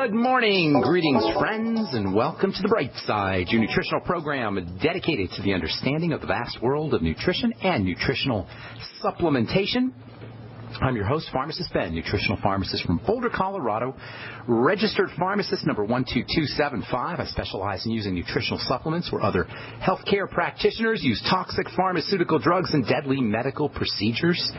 Good morning, greetings friends, and welcome to the Brightside, your nutritional program dedicated to the understanding of the vast world of nutrition and nutritional supplementation. I'm your host, Pharmacist Ben, nutritional pharmacist from Boulder, Colorado, registered pharmacist number 12275. I specialize in using nutritional supplements where other healthcare practitioners use toxic pharmaceutical drugs and deadly medical procedures.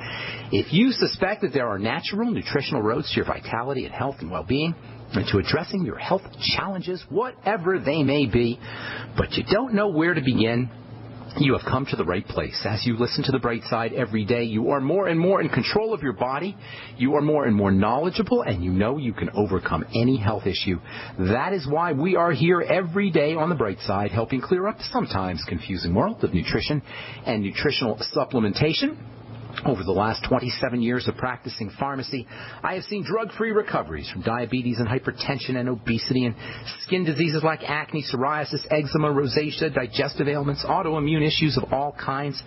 If you suspect that there are natural nutritional roads to your vitality and health and well-being, and to addressing your health challenges, whatever they may be, but you don't know where to begin, you have come to the right place. As you listen to the Brightside every day, you are more and more in control of your body. You are more and more knowledgeable, and you know you can overcome any health issue. That is why we are here every day on the Brightside, helping clear up the sometimes confusing world of nutrition and nutritional supplementation. Over the last 27 years of practicing pharmacy, I have seen drug-free recoveries from diabetes and hypertension and obesity and skin diseases like acne, psoriasis, eczema, rosacea, digestive ailments, autoimmune issues of all kinds.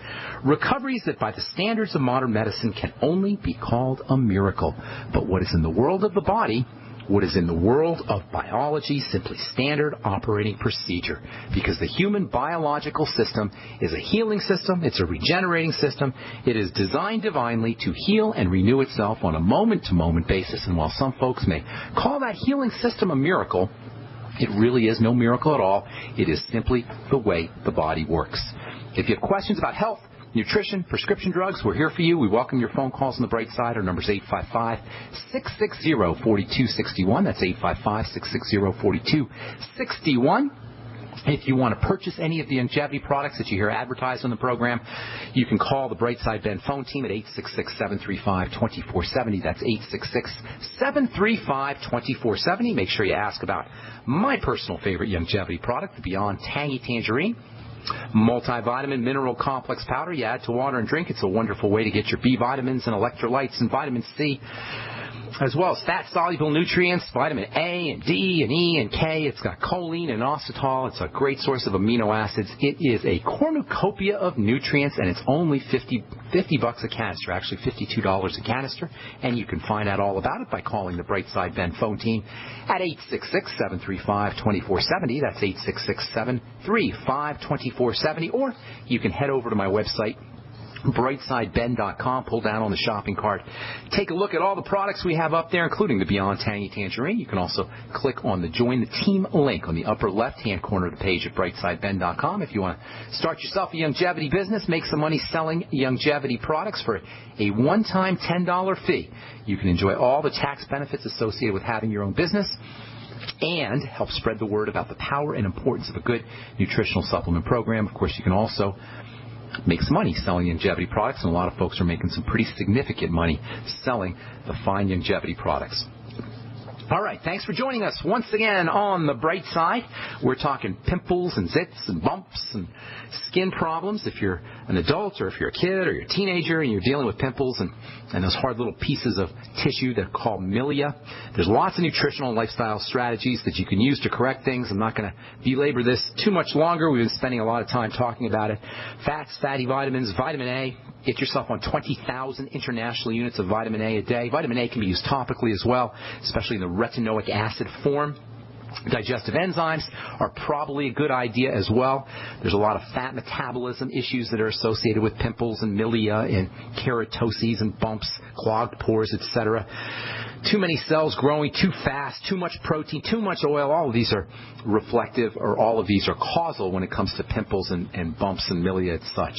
Recoveries that by the standards of modern medicine can only be called a miracle. But what is in the world of the body, what is in the world of biology, simply standard operating procedure. Because the human biological system is a healing system. It's a regenerating system. It is designed divinely to heal and renew itself on a moment-to-moment basis. And while some folks may call that healing system a miracle, it really is no miracle at all. It is simply the way the body works. If you have questions about health, nutrition, prescription drugs, we're here for you. We welcome your phone calls on the Brightside. Our number is 855-660-4261. That's 855-660-4261. If you want to purchase any of the longevity products that you hear advertised on the program, you can call the Brightside Ben phone team at 866-735-2470. That's 866-735-2470. Make sure you ask about my personal favorite longevity product, the Beyond Tangy Tangerine multivitamin mineral complex powder. You add to water and drink. It's a wonderful way to get your B vitamins and electrolytes and vitamin C, as well as fat-soluble nutrients, vitamin A and D and E and K. It's got choline and inositol. It's a great source of amino acids. It is a cornucopia of nutrients, and it's only $50 a canister, actually $52 a canister. And you can find out all about it by calling the Brightside Ben phone team at 866-735-2470. That's 866-735-2470. Or you can head over to my website, brightsideben.com, pull down on the shopping cart. Take a look at all the products we have up there, including the Beyond Tangy Tangerine. You can also click on the Join the Team link on the upper left-hand corner of the page at brightsideben.com. If you want to start yourself a longevity business, make some money selling longevity products for a one-time $10 fee. You can enjoy all the tax benefits associated with having your own business and help spread the word about the power and importance of a good nutritional supplement program. Of course, you can also make some money selling longevity products, and a lot of folks are making some pretty significant money selling the fine longevity products. All right, thanks for joining us once again on the Bright Side. We're talking pimples and zits and bumps and skin problems. If you're an adult or if you're a kid or you're a teenager and you're dealing with pimples and those hard little pieces of tissue that are called milia, there's lots of nutritional and lifestyle strategies that you can use to correct things. I'm not going to belabor this too much longer. We've been spending a lot of time talking about it. Fats, fatty vitamins, vitamin A. Get yourself on 20,000 international units of vitamin A a day. Vitamin A can be used topically as well, especially in the retinoic acid form. Digestive enzymes are probably a good idea as well. There's a lot of fat metabolism issues that are associated with pimples and milia and keratoses and bumps, clogged pores, etc. Too many cells growing too fast, too much protein, too much oil. All of these are reflective, or all of these are causal when it comes to pimples and bumps and milia and such.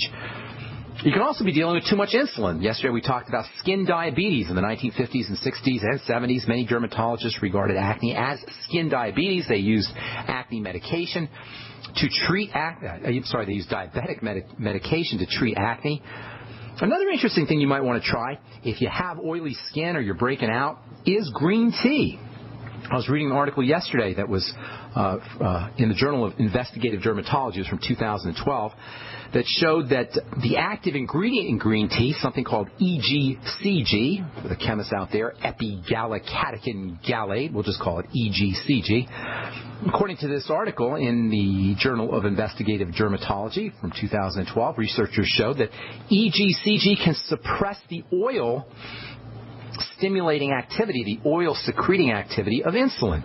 You can also be dealing with too much insulin. Yesterday we talked about skin diabetes. In the 1950s and 60s and 70s, many dermatologists regarded acne as skin diabetes. They used acne medication to treat acne. They used diabetic medication to treat acne. Another interesting thing you might want to try if you have oily skin or you're breaking out is green tea. I was reading an article yesterday that was in the Journal of Investigative Dermatology. It was from 2012. That showed that the active ingredient in green tea, something called EGCG, for the chemists out there, epigallocatechin gallate, we'll just call it EGCG. According to this article in the Journal of Investigative Dermatology from 2012, researchers showed that EGCG can suppress the oil stimulating activity, the oil secreting activity of insulin.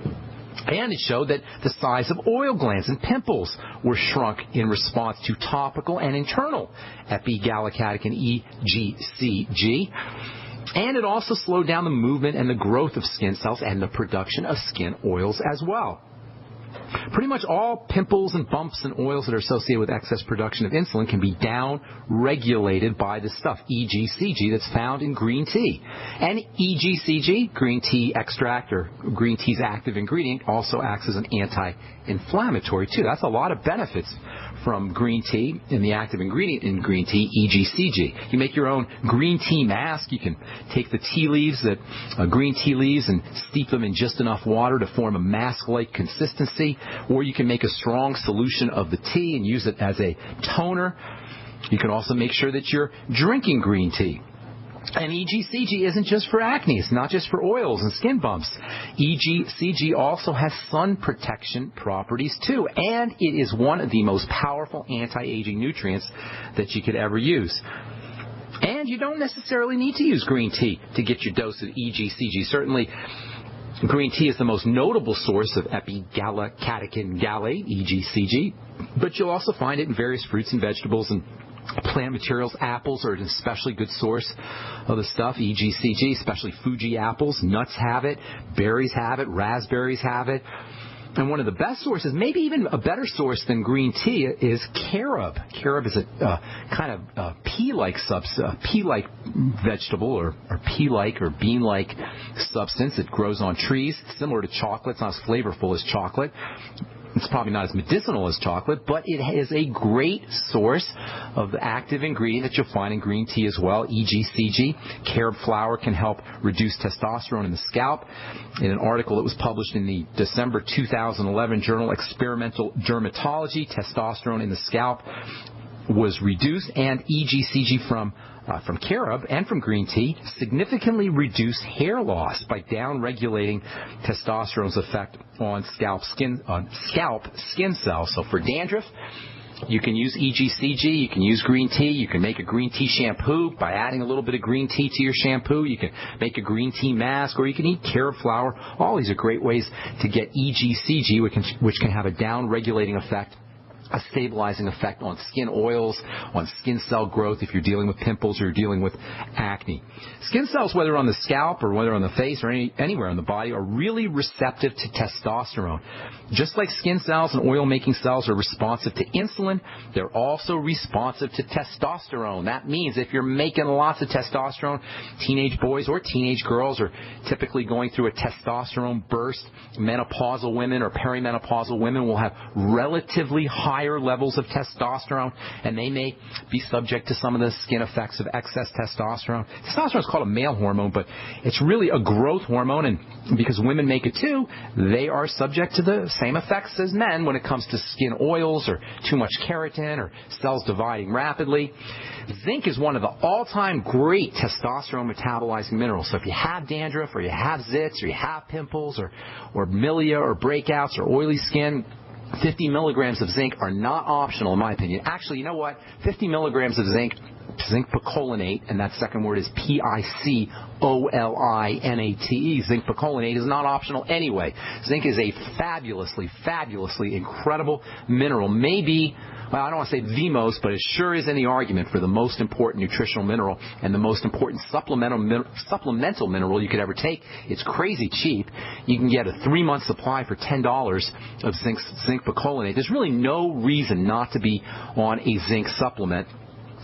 And it showed that the size of oil glands and pimples were shrunk in response to topical and internal epigallocatechin EGCG. And it also slowed down the movement and the growth of skin cells and the production of skin oils as well. Pretty much all pimples and bumps and oils that are associated with excess production of insulin can be down-regulated by this stuff, EGCG, that's found in green tea. And EGCG, green tea extract or green tea's active ingredient, also acts as an anti-inflammatory too. That's a lot of benefits from green tea and the active ingredient in green tea, EGCG. You make your own green tea mask. You can take the tea leaves, green tea leaves, and steep them in just enough water to form a mask-like consistency. Or you can make a strong solution of the tea and use it as a toner. You can also make sure that you're drinking green tea. And EGCG isn't just for acne. It's not just for oils and skin bumps. EGCG also has sun protection properties too. And it is one of the most powerful anti-aging nutrients that you could ever use. And you don't necessarily need to use green tea to get your dose of EGCG. Certainly, green tea is the most notable source of epigallocatechin gallate, EGCG. But you'll also find it in various fruits and vegetables and plant materials. Apples are an especially good source of the stuff, EGCG, especially Fuji apples. Nuts have it. Berries have it. Raspberries have it. And one of the best sources, maybe even a better source than green tea, is carob. Carob is a kind of pea-like vegetable or pea-like or bean-like substance. It grows on trees, similar to chocolate. It's not as flavorful as chocolate. It's probably not as medicinal as chocolate, but it is a great source of the active ingredient that you'll find in green tea as well, EGCG. Carob flower can help reduce testosterone in the scalp. In an article that was published in the December 2011 journal Experimental Dermatology, testosterone in the scalp was reduced, and EGCG from carob and from green tea significantly reduced hair loss by down-regulating testosterone's effect on scalp skin cells. So for dandruff, you can use EGCG, you can use green tea, you can make a green tea shampoo by adding a little bit of green tea to your shampoo, you can make a green tea mask, or you can eat carob flower. All these are great ways to get EGCG, which can have a down-regulating effect, a stabilizing effect on skin oils, on skin cell growth if you're dealing with pimples or you're dealing with acne. Skin cells, whether on the scalp or whether on the face or anywhere on the body, are really receptive to testosterone. Just like skin cells and oil-making cells are responsive to insulin, they're also responsive to testosterone. That means if you're making lots of testosterone, teenage boys or teenage girls are typically going through a testosterone burst. Menopausal women or perimenopausal women will have relatively higher levels of testosterone, and they may be subject to some of the skin effects of excess testosterone. Testosterone is called a male hormone, but it's really a growth hormone, and because women make it too, they are subject to the same effects as men when it comes to skin oils or too much keratin or cells dividing rapidly. Zinc is one of the all-time great testosterone metabolizing minerals. So if you have dandruff or you have zits or you have pimples or milia or breakouts or oily skin, 50 milligrams of zinc are not optional, in my opinion. Actually, you know what? 50 milligrams of zinc picolinate, and that second word is Picolinate. Zinc picolinate is not optional anyway. Zinc is a fabulously incredible mineral. Maybe, well, I don't want to say the most, but it sure is in the argument for the most important nutritional mineral and the most important supplemental mineral you could ever take. It's crazy cheap. You can get a 3-month supply for $10 of zinc picolinate. There's really no reason not to be on a zinc supplement.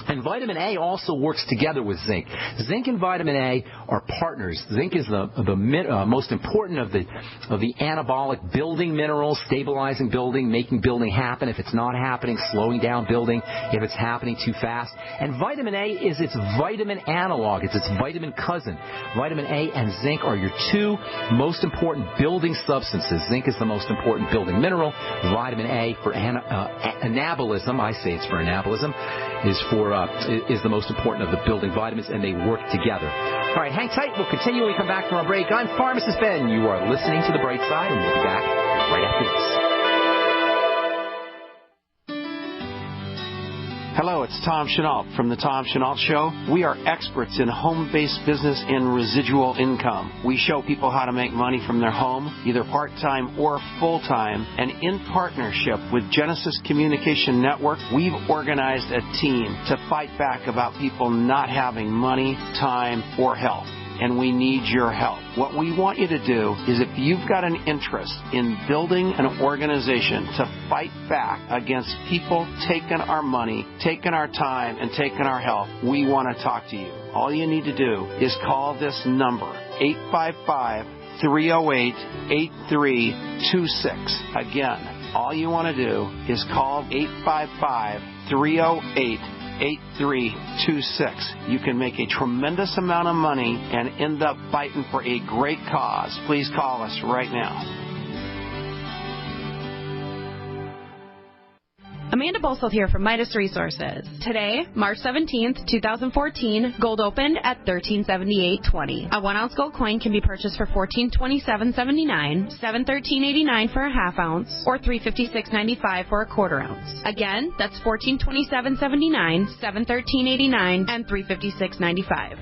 And vitamin A also works together with zinc. Zinc and vitamin A are partners. Zinc is the most important of the anabolic building minerals, stabilizing building, making building happen. If it's not happening, slowing down building. If it's happening too fast. And vitamin A is its vitamin analog. It's its vitamin cousin. Vitamin A and zinc are your two most important building substances. Zinc is the most important building mineral. Vitamin A for anabolism, I say it's for anabolism, is the most important of the building vitamins, and they work together. All right, hang tight. We'll continue when we come back from our break. I'm Pharmacist Ben. You are listening to The Bright Side, and we'll be back right after this. Hello, it's Tom Chenault from The Tom Chenault Show. We are experts in home-based business and residual income. We show people how to make money from their home, either part-time or full-time, and in partnership with Genesis Communication Network, we've organized a team to fight back about people not having money, time, or health. And we need your help. What we want you to do is, if you've got an interest in building an organization to fight back against people taking our money, taking our time, and taking our health, we want to talk to you. All you need to do is call this number, 855-308-8326. Again, all you want to do is call 855-308-8326. You can make a tremendous amount of money and end up fighting for a great cause. Please call us right now. Amanda Bosold here from Midas Resources. Today, March 17th, 2014, gold opened at $1378.20. A 1 ounce gold coin can be purchased for $1427.79, $713.89 for a half ounce, or $356.95 for a quarter ounce. Again, that's $1427.79, $713.89, and $356.95.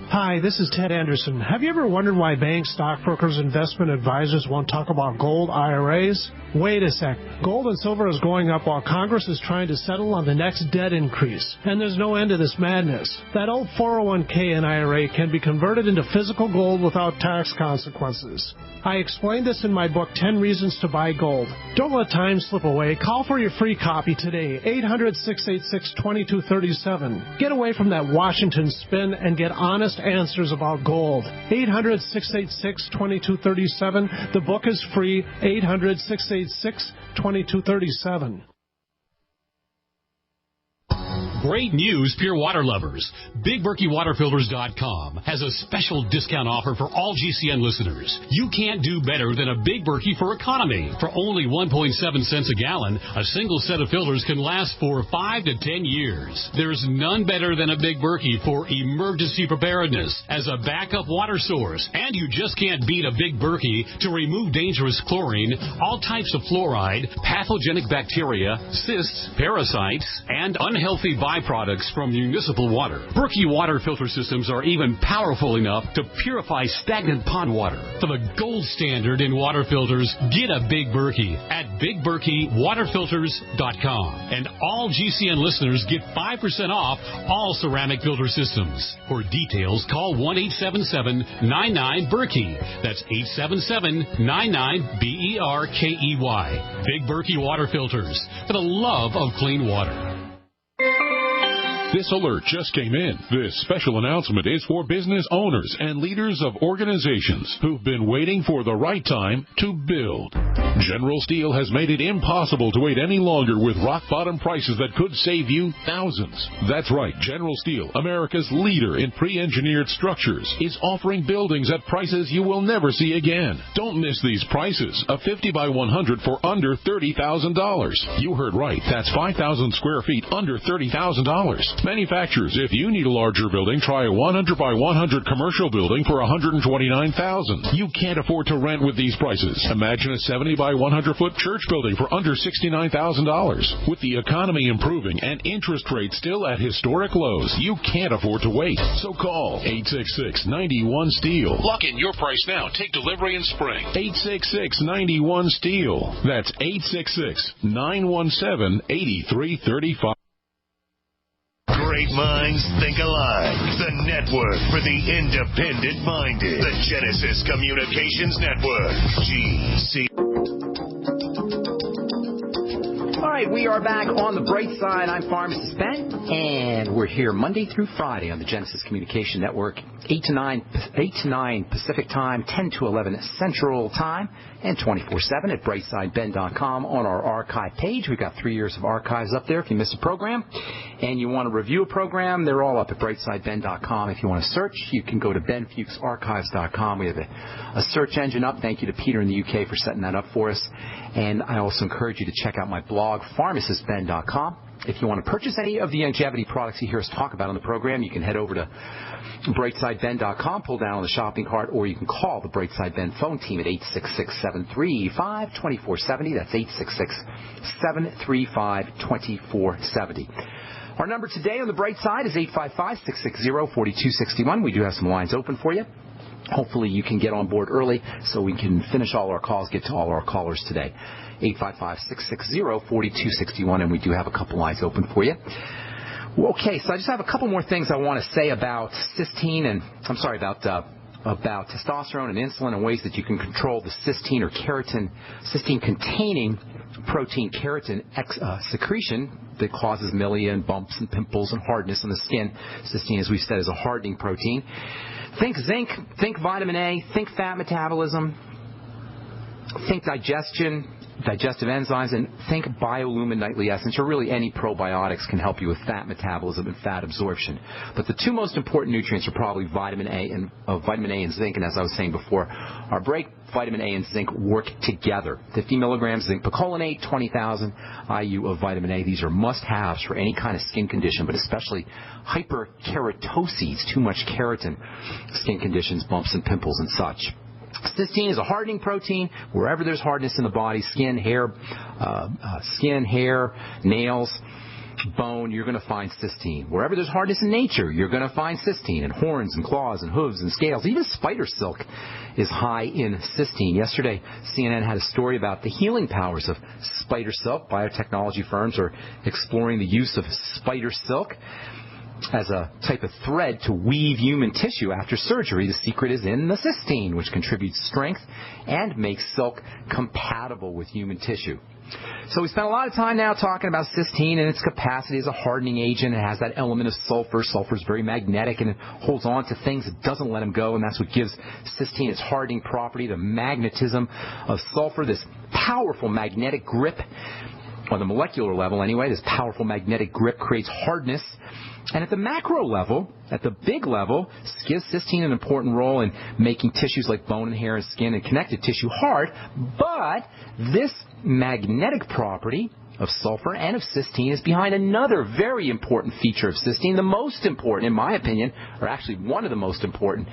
Hi, this is Ted Anderson. Have you ever wondered why banks, stockbrokers, investment advisors won't talk about gold IRAs? Wait a sec. Gold and silver is going up while Congress is trying to settle on the next debt increase. And there's no end to this madness. That old 401k and IRA can be converted into physical gold without tax consequences. I explained this in my book, 10 Reasons to Buy Gold. Don't let time slip away. Call for your free copy today, 800-686-2237. Get away from that Washington spin and get honest answers about gold. 800-686-2237. The book is free, 800-686-2237. Great news, pure water lovers. BigBerkeyWaterFilters.com has a special discount offer for all GCN listeners. You can't do better than a Big Berkey for economy. For only 1.7 cents a gallon, a single set of filters can last for 5 to 10 years. There's none better than a Big Berkey for emergency preparedness as a backup water source. And you just can't beat a Big Berkey to remove dangerous chlorine, all types of fluoride, pathogenic bacteria, cysts, parasites, and unhealthy byproducts from municipal water. Berkey water filter systems are even powerful enough to purify stagnant pond water. For the gold standard in water filters, get a Big Berkey at BigBerkeyWaterFilters.com. And all GCN listeners get 5% off all ceramic filter systems. For details, call 1-877-99-BERKEY. That's 877-99-BERKEY. Big Berkey Water Filters, for the love of clean water. This alert just came in. This special announcement is for business owners and leaders of organizations who've been waiting for the right time to build. General Steel has made it impossible to wait any longer with rock-bottom prices that could save you thousands. That's right. General Steel, America's leader in pre-engineered structures, is offering buildings at prices you will never see again. Don't miss these prices. A 50 by 100 for under $30,000. You heard right. That's 5,000 square feet under $30,000. Manufacturers, if you need a larger building, try a 100 by 100 commercial building for $129,000. You can't afford to rent with these prices. Imagine a 70 by 100 foot church building for under $69,000. With the economy improving and interest rates still at historic lows, you can't afford to wait. So call 866-91-STEEL. Lock in your price now. Take delivery in spring. 866-91-STEEL. That's 866-917-8335. Great minds think alike. The network for the independent-minded. The Genesis Communications Network. GC. All right, we are back on the Brightside. I'm Pharmacist Ben, and we're here Monday through Friday on the Genesis Communication Network, 8 to 9 Pacific Time, 10 to 11 Central Time, and 24/7 at brightsideben.com on our archive page. We've got 3 years of archives up there if you miss a program. And you want to review a program, they're all up at brightsideben.com. If you want to search, you can go to benfuchsarchives.com. We have a search engine up. Thank you to Peter in the UK for setting that up for us. And I also encourage you to check out my blog, pharmacistben.com. If you want to purchase any of the longevity products you hear us talk about on the program, you can head over to brightsideben.com, pull down on the shopping cart, or you can call the Brightside Ben phone team at 866-735-2470. That's 866-735-2470. Our number today on the bright side is 855-660-4261. We do have some lines open for you. Hopefully you can get on board early so we can finish all our calls, get to all our callers today. 855-660-4261, and we do have a couple lines open for you. Well, okay, so I just have a couple more things I want to say about cysteine and, about testosterone and insulin and ways that you can control the cysteine or keratin, cysteine-containing protein keratin secretion that causes milia and bumps and pimples and hardness on the skin. Cysteine, as we've said, is a hardening protein. Think zinc, think vitamin A, think fat metabolism, think digestion, digestive enzymes, and think biolumin nightly essence, or really any probiotics can help you with fat metabolism and fat absorption. But the two most important nutrients are probably vitamin A and zinc, and as I was saying before, our break, vitamin A and zinc work together. 50 milligrams zinc picolinate, 20,000 IU of vitamin A. These are must-haves for any kind of skin condition, but especially hyperkeratoses, too much keratin, skin conditions, bumps and pimples and such. Cysteine is a hardening protein. Wherever there's hardness in the body, skin, hair, nails, bone, you're going to find cysteine. Wherever there's hardness in nature, you're going to find cysteine in horns and claws and hooves and scales. Even spider silk is high in cysteine. Yesterday, CNN had a story about the healing powers of spider silk. Biotechnology firms are exploring the use of spider silk as a type of thread to weave human tissue after surgery. The secret is in the cysteine, which contributes strength and makes silk compatible with human tissue. So we spent a lot of time now talking about cysteine and its capacity as a hardening agent. It has that element of sulfur. Sulfur is very magnetic and it holds on to things. It doesn't let them go, and that's what gives cysteine its hardening property, the magnetism of sulfur, this powerful magnetic grip. On the molecular level anyway, this powerful magnetic grip creates hardness. And at the macro level, at the big level, gives cysteine an important role in making tissues like bone and hair and skin and connective tissue hard. But this magnetic property of sulfur and of cysteine is behind another very important feature of cysteine, the most important, in my opinion, or actually one of the most important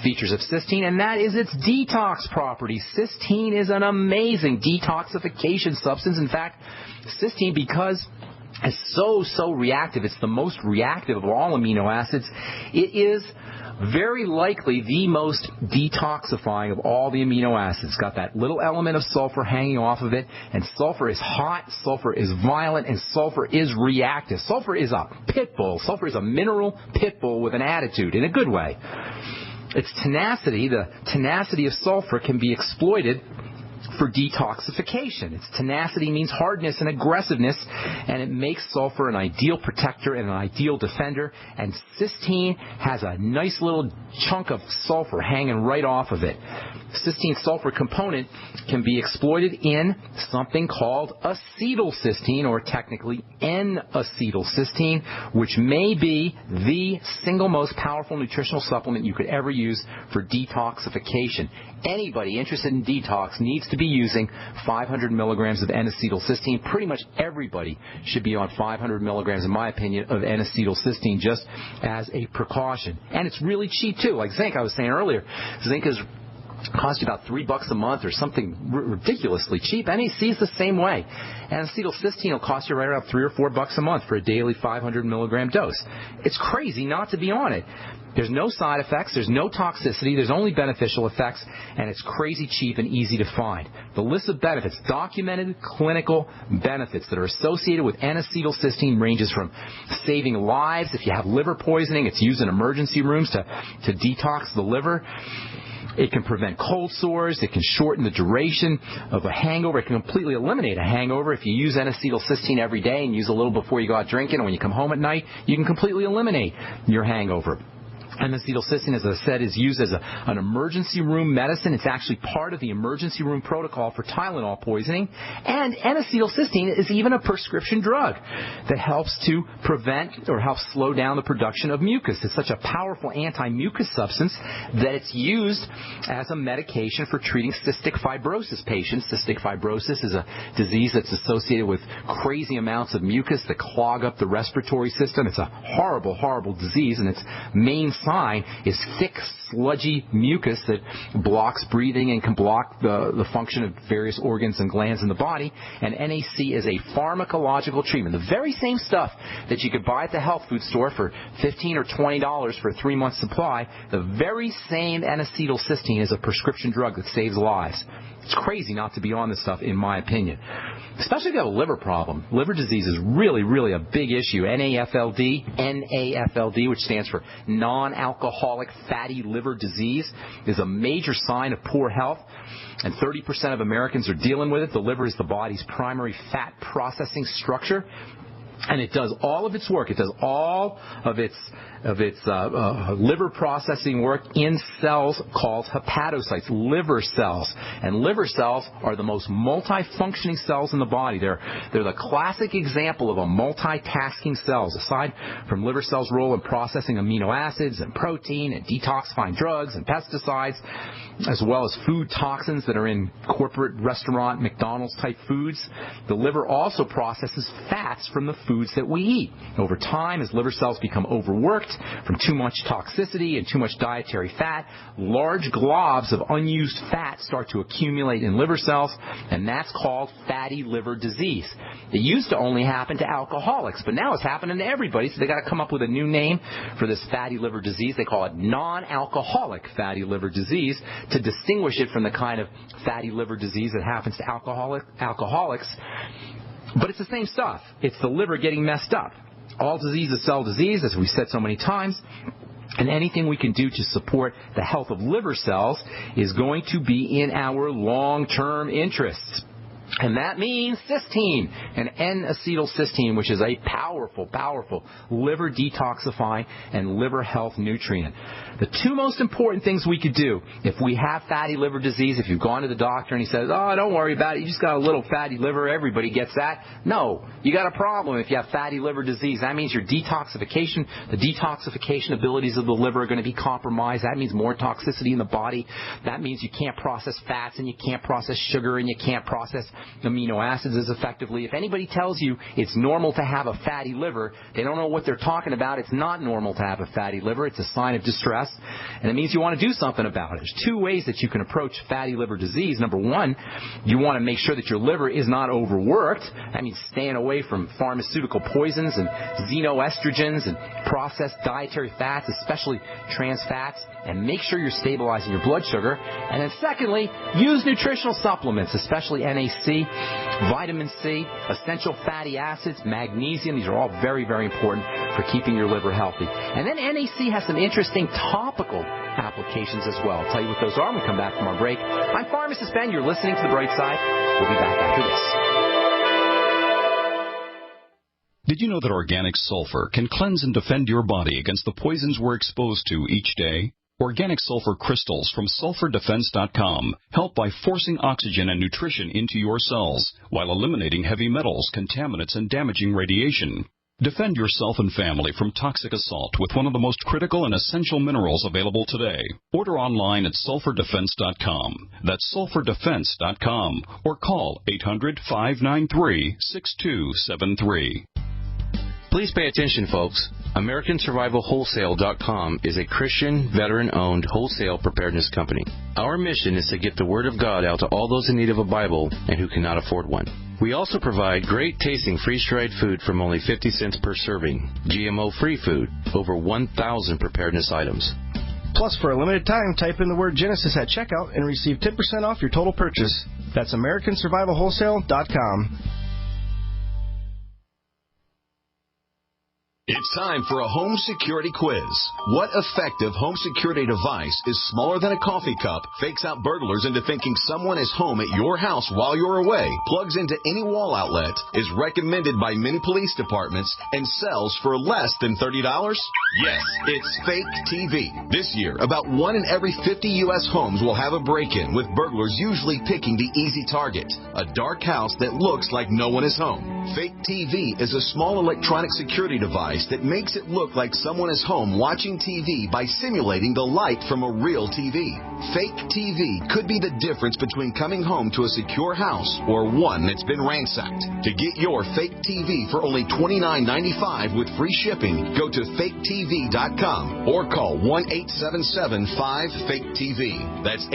features of cysteine, and that is its detox property. Cysteine is an amazing detoxification substance. In fact, cysteine, because it's so reactive, it's the most reactive of all amino acids, it is very likely the most detoxifying of all the amino acids. It's got that little element of sulfur hanging off of it, and sulfur is hot, sulfur is violent, and sulfur is reactive. Sulfur is a pit bull. Sulfur is a mineral pit bull with an attitude, in a good way. Its tenacity, the tenacity of sulfur, can be exploited for detoxification. Its tenacity means hardness and aggressiveness, and it makes sulfur an ideal protector and an ideal defender, and cysteine has a nice little chunk of sulfur hanging right off of it. Cysteine sulfur component can be exploited in something called acetylcysteine, or technically N-acetylcysteine, which may be the single most powerful nutritional supplement you could ever use for detoxification. Anybody interested in detox needs to be using 500 milligrams of N-acetylcysteine. Pretty much everybody should be on 500 milligrams, in my opinion, of N-acetylcysteine just as a precaution. And it's really cheap, too. Like zinc, I was saying earlier, zinc costs you about $3 a month or something ridiculously cheap. NAC is the same way. And acetylcysteine will cost you right around $3 or $4 a month for a daily 500 milligram dose. It's crazy not to be on it. There's no side effects, there's no toxicity, there's only beneficial effects, and it's crazy cheap and easy to find. The list of benefits, documented clinical benefits that are associated with N-acetylcysteine, ranges from saving lives. If you have liver poisoning, it's used in emergency rooms to detox the liver. It can prevent cold sores. It can shorten the duration of a hangover. It can completely eliminate a hangover. If you use N-acetylcysteine every day and use a little before you go out drinking, and when you come home at night, you can completely eliminate your hangover. N-acetylcysteine, as I said, is used as an emergency room medicine. It's actually part of the emergency room protocol for Tylenol poisoning. And N-acetylcysteine is even a prescription drug that helps to prevent or help slow down the production of mucus. It's such a powerful anti-mucus substance that it's used as a medication for treating cystic fibrosis patients. Cystic fibrosis is a disease that's associated with crazy amounts of mucus that clog up the respiratory system. It's a horrible, horrible disease, and its main sign is thick, sludgy mucus that blocks breathing and can block the function of various organs and glands in the body. And NAC is a pharmacological treatment. The very same stuff that you could buy at the health food store for $15 or $20 for a 3-month supply, the very same N-acetylcysteine is a prescription drug that saves lives. It's crazy not to be on this stuff, in my opinion. Especially if you have a liver problem. Liver disease is really, really a big issue. NAFLD, which stands for non-alcoholic fatty liver disease, is a major sign of poor health. And 30% of Americans are dealing with it. The liver is the body's primary fat processing structure. And it does all of its work. It does all of its liver processing work in cells called hepatocytes, liver cells. And liver cells are the most multifunctioning cells in the body. They're the classic example of a multitasking cells. Aside from liver cells' role in processing amino acids and protein and detoxifying drugs and pesticides, as well as food toxins that are in corporate restaurant, McDonald's type foods, the liver also processes fats from the foods that we eat. Over time, as liver cells become overworked from too much toxicity and too much dietary fat, large globs of unused fat start to accumulate in liver cells, and that's called fatty liver disease. It used to only happen to alcoholics, but now it's happening to everybody, so they got to come up with a new name for this fatty liver disease. They call it non-alcoholic fatty liver disease to distinguish it from the kind of fatty liver disease that happens to alcoholics. But it's the same stuff. It's the liver getting messed up. All disease is cell disease, as we've said so many times. And anything we can do to support the health of liver cells is going to be in our long-term interests. And that means cysteine, and N-acetylcysteine, which is a powerful, powerful liver detoxifying and liver health nutrient. The two most important things we could do if we have fatty liver disease, if you've gone to the doctor and he says, oh, don't worry about it, you just got a little fatty liver, everybody gets that. No, you got a problem if you have fatty liver disease. That means your the detoxification abilities of the liver are going to be compromised. That means more toxicity in the body. That means you can't process fats and you can't process sugar and you can't process amino acids as effectively. If anybody tells you it's normal to have a fatty liver, they don't know what they're talking about. It's not normal to have a fatty liver. It's a sign of distress, and it means you want to do something about it. There's two ways that you can approach fatty liver disease. Number one, you want to make sure that your liver is not overworked. That means staying away from pharmaceutical poisons and xenoestrogens and processed dietary fats, especially trans fats, and make sure you're stabilizing your blood sugar. And then secondly, use nutritional supplements, especially NAC, vitamin C, essential fatty acids, magnesium. These are all very, very important for keeping your liver healthy. And then NAC has some interesting topical applications as well. I'll tell you what those are when we come back from our break. I'm Pharmacist Ben. You're listening to The Bright Side. We'll be back after this. Did you know that organic sulfur can cleanse and defend your body against the poisons we're exposed to each day? Organic sulfur crystals from sulfurdefense.com help by forcing oxygen and nutrition into your cells while eliminating heavy metals, contaminants, and damaging radiation. Defend yourself and family from toxic assault with one of the most critical and essential minerals available today. Order online at sulfurdefense.com. That's sulfurdefense.com, or call 800-593-6273. Please pay attention, folks. AmericanSurvivalWholesale.com is a Christian, veteran-owned wholesale preparedness company. Our mission is to get the Word of God out to all those in need of a Bible and who cannot afford one. We also provide great-tasting freeze-dried food from only 50 cents per serving, GMO-free food, over 1,000 preparedness items. Plus, for a limited time, type in the word Genesis at checkout and receive 10% off your total purchase. That's AmericanSurvivalWholesale.com. It's time for a home security quiz. What effective home security device is smaller than a coffee cup, fakes out burglars into thinking someone is home at your house while you're away, plugs into any wall outlet, is recommended by many police departments, and sells for less than $30? Yes, it's Fake TV. This year, about 1 in every 50 U.S. homes will have a break-in, with burglars usually picking the easy target, a dark house that looks like no one is home. Fake TV is a small electronic security device device that makes it look like someone is home watching TV by simulating the light from a real TV. Fake TV could be the difference between coming home to a secure house or one that's been ransacked. To get your fake TV for only $29.95 with free shipping, go to faketv.com or call 1-877-5-FAKE-TV. That's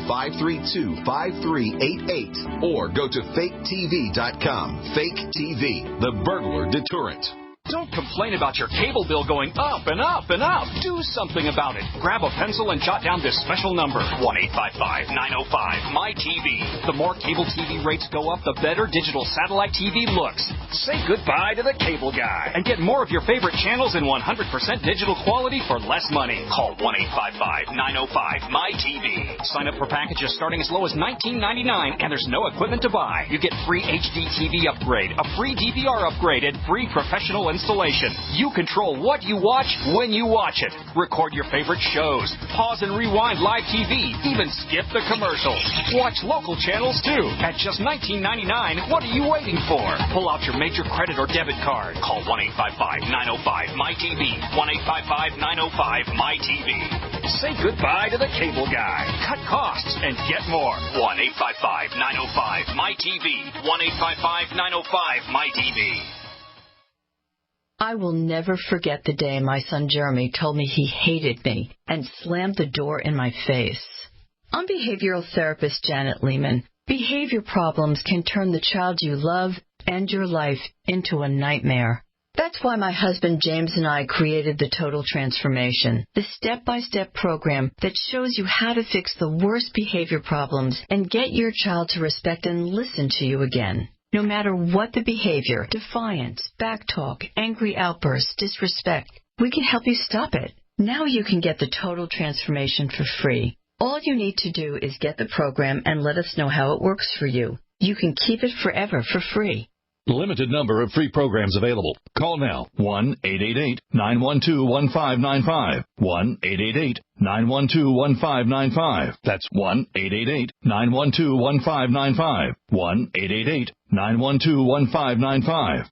877-532-5388. Or go to faketv.com. Fake TV, the burglar deterrent. Don't complain about your cable bill going up and up and up. Do something about it. Grab a pencil and jot down this special number, 1-855-905-MY-TV. The more cable TV rates go up, the better digital satellite TV looks. Say goodbye to the cable guy and get more of your favorite channels in 100% digital quality for less money. Call 1-855-905-MY-TV. Sign up for packages starting as low as $19.99, and there's no equipment to buy. You get free HD TV upgrade, a free DVR upgrade, and free professional installation. You control what you watch when you watch it. Record your favorite shows. Pause and rewind live TV. Even skip the commercials. Watch local channels too. At just $19.99, what are you waiting for? Pull out your major credit or debit card. Call 1-855-905-MY-TV. 1-855-905-MY-TV. Say goodbye to the cable guy. Cut costs and get more. 1-855-905-MY-TV. 1-855-905-MY-TV. I will never forget the day my son Jeremy told me he hated me and slammed the door in my face. I'm behavioral therapist Janet Lehman. Behavior problems can turn the child you love and your life into a nightmare. That's why my husband James and I created the Total Transformation, the step-by-step program that shows you how to fix the worst behavior problems and get your child to respect and listen to you again. No matter what the behavior, defiance, backtalk, angry outbursts, disrespect, we can help you stop it. Now you can get the Total Transformation for free. All you need to do is get the program and let us know how it works for you. You can keep it forever for free. Limited number of free programs available. Call now. 1-888-912-1595. 1-888-912-1595. That's 1-888-912-1595. 1-888-912-1595.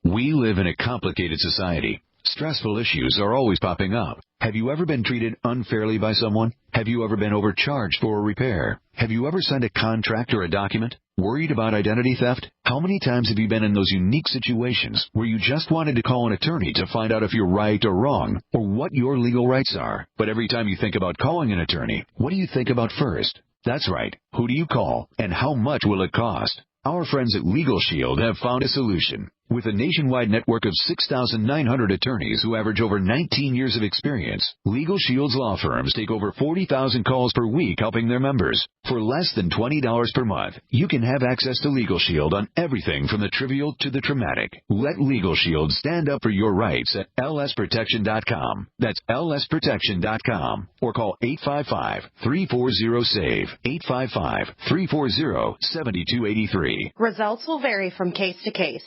We live in a complicated society. Stressful issues are always popping up. Have you ever been treated unfairly by someone? Have you ever been overcharged for a repair? Have you ever signed a contract or a document? Worried about identity theft? How many times have you been in those unique situations where you just wanted to call an attorney to find out if you're right or wrong, or what your legal rights are? But every time you think about calling an attorney, what do you think about first? That's right. Who do you call, and how much will it cost? Our friends at Legal Shield have found a solution. With a nationwide network of 6,900 attorneys who average over 19 years of experience, Legal Shield's law firms take over 40,000 calls per week helping their members. For less than $20 per month, you can have access to Legal Shield on everything from the trivial to the traumatic. Let Legal Shield stand up for your rights at lsprotection.com. That's lsprotection.com. Or call 855-340-SAVE. 855-340-7283. Results will vary from case to case.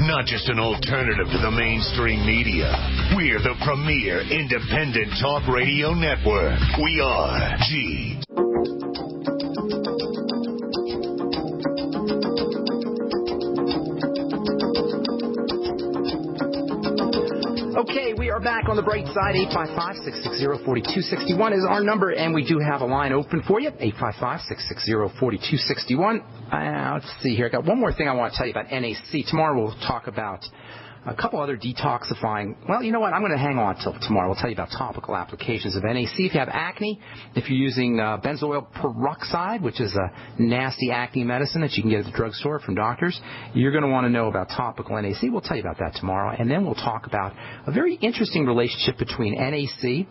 Not just an alternative to the mainstream media. We're the premier independent talk radio network. We are G. Okay, we are back on the bright side. 855-660-4261 is our number, and we do have a line open for you. 855-660-4261. Let's see here. I got one more thing I want to tell you about NAC. Tomorrow we'll talk about a couple other detoxifying. Well, you know what? I'm going to hang on till tomorrow. We'll tell you about topical applications of NAC. If you have acne, if you're using benzoyl peroxide, which is a nasty acne medicine that you can get at the drugstore from doctors, you're going to want to know about topical NAC. We'll tell you about that tomorrow. And then we'll talk about a very interesting relationship between NAC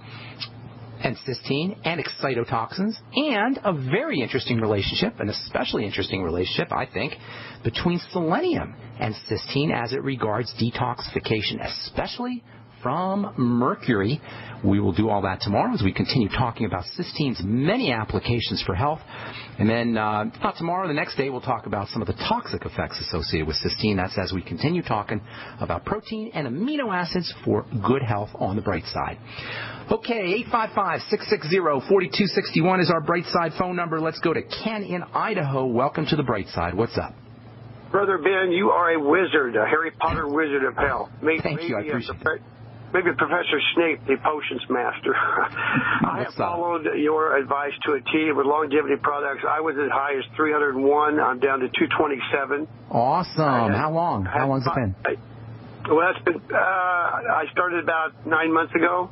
and cysteine and excitotoxins, and a very interesting relationship, an especially interesting relationship, I think, between selenium and cysteine as it regards detoxification, especially from mercury. We will do all that tomorrow as we continue talking about cysteine's many applications for health. And then, not tomorrow, the next day, we'll talk about some of the toxic effects associated with cysteine. That's as we continue talking about protein and amino acids for good health on the bright side. Okay, 855-660-4261 is our bright side phone number. Let's go to Ken in Idaho. Welcome to the bright side. What's up? Brother Ben, you are a wizard, a Harry Potter wizard of hell. Thank you, I appreciate it. Maybe Professor Snape, the potions master. I have followed your advice to a T with longevity products. I was as high as 301. I'm down to 227. Awesome. How long? How long's it been? Well, that's been. I started about 9 months ago.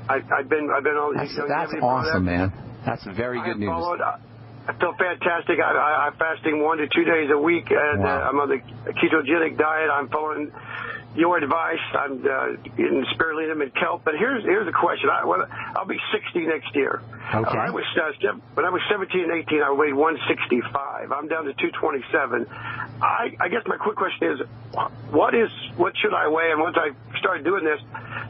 I've been on these That's awesome, products. Man. That's very good news. I feel fantastic. I'm fasting 1 to 2 days a week, and I'm on the ketogenic diet. I'm following your advice. I'm getting spirulina and kelp. But here's the question. I'll be 60 next year. Okay. When I was 17 and 18, I weighed 165. I'm down to 227. I guess my quick question is, what should I weigh? And once I started doing this,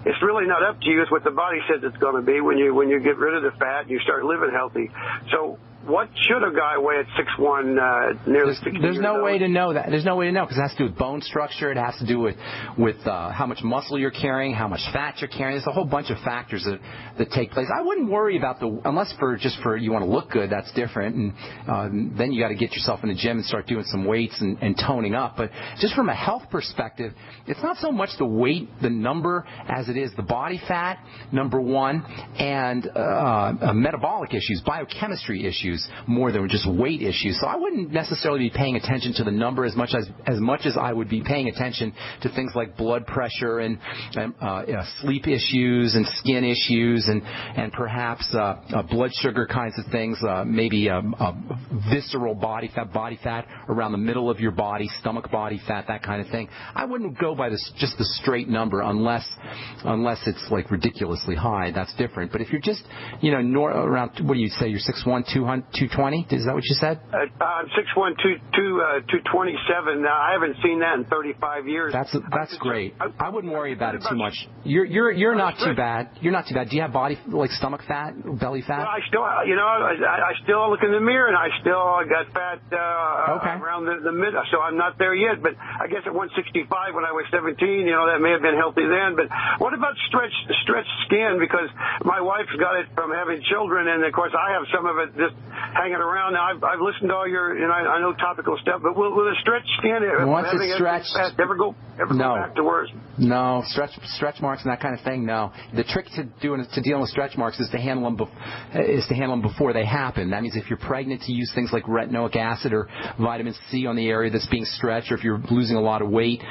it's really not up to you. It's what the body says it's going to be when you get rid of the fat and you start living healthy. So what should a guy weigh at 6'1", nearly 60 There's no years way old? to know that. There's no way to know because it has to do with bone structure. It has to do with how much muscle you're carrying, how much fat you're carrying. There's a whole bunch of factors that take place. I wouldn't worry about unless for you want to look good. That's different, and then you got to get yourself in the gym and start doing some weights and toning up. But just from a health perspective, it's not so much the weight, the number, as it is the body fat, number one, and metabolic issues, biochemistry issues, more than just weight issues. So I wouldn't necessarily be paying attention to the number as much as I would be paying attention to things like blood pressure and sleep issues and skin issues and perhaps blood sugar kinds of things, maybe visceral body fat around the middle of your body, stomach body fat, that kind of thing. I wouldn't go by just the straight number unless it's like ridiculously high. That's different. But if you're just around, what do you say, you're 6'1", 220? Is that what you said? I'm 6'1", 227. Now, I haven't seen that in 35 years. That's great. I wouldn't worry about it too much. You're not too bad. You're not too bad. Do you have like stomach fat, belly fat? Well, I still look in the mirror and I still got fat around the mid. So I'm not there yet. But I guess at 165 when I was 17, that may have been healthy then. But what about stretched skin? Because my wife's got it from having children, and of course I have some of it just hanging around. Now I've listened to all your, I know topical stuff, but will the stretched skin once it's stretched, ever go back to worse? No, stretch marks and that kind of thing. No, the trick to dealing with stretch marks is to handle them before they happen. That means if you're pregnant, to use things like retinoic acid or vitamin C on the area that's being stretched, or if you're losing a lot of weight,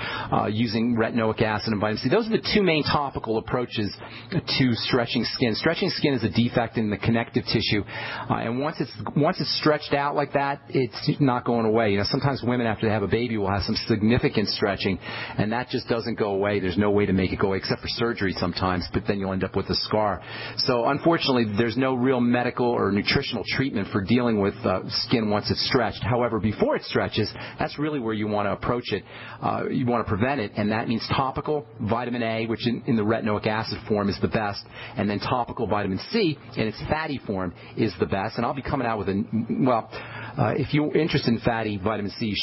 using retinoic acid and vitamin C. Those are the two main topical approaches to stretching skin. Stretching skin is a defect in the connective tissue, and once it's stretched out like that, it's not going away. Sometimes women after they have a baby will have some significant stretching, and that just doesn't go away. There's no way to make it go away except for surgery sometimes, but then you'll end up with a scar. So unfortunately, there's no real medical or nutritional treatment for dealing with skin once it's stretched. However, before it stretches, that's really where you want to approach it. You want to prevent it, and that means topical vitamin A, which in the retinoic acid form is the best, and then topical vitamin C in its fatty form is the best. And I'll be coming out with if you're interested in fatty vitamin C, you